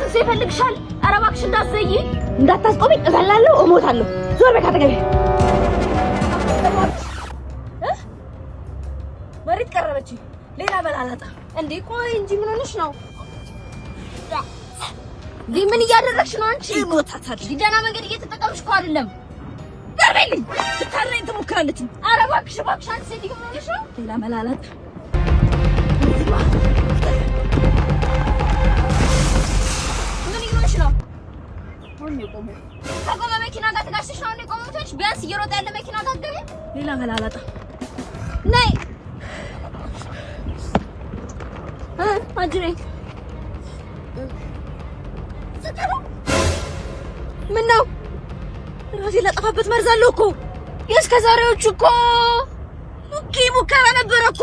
ሰው ይፈልግሻል። ኧረ እባክሽ እንዳትዘይ፣ እንዳታስቆሚኝ፣ እገላለሁ፣ እሞታለሁ። ዞር በይ ካጠገቤ። መሬት ቀረበች። ሌላ በላላጣ እንዴ! ቆይ እንጂ ምን ሆነሽ ነው? ምን እያደረግሽ ነው አንቺ? ሞታታል። ደህና መንገድ እየተጠቀምሽ እኮ አይደለም። በርበልኝ ልታለኝ ትሞክራለች። ኧረ እባክሽ እባክሽ፣ አንቺ ሴትዮ ምን ሆነሽ ነው? ሌላ መላላጣ ምን ይሆንሽ ነው? ሆነ ቆሞ ከቆመ መኪና ጋር ተጋጭተሽ ነው የቆመሽ? ቢያንስ እየሮጠ ያለ መኪና ጋር ገቢ። ሌላ መላላጣ ነይ አጅሬ ምን ነው? ራሴ ላጠፋበት መርዛለሁ እኮ። የእስከ ዛሬዎቹ እኮ ሙከራ ነበረ እኮ።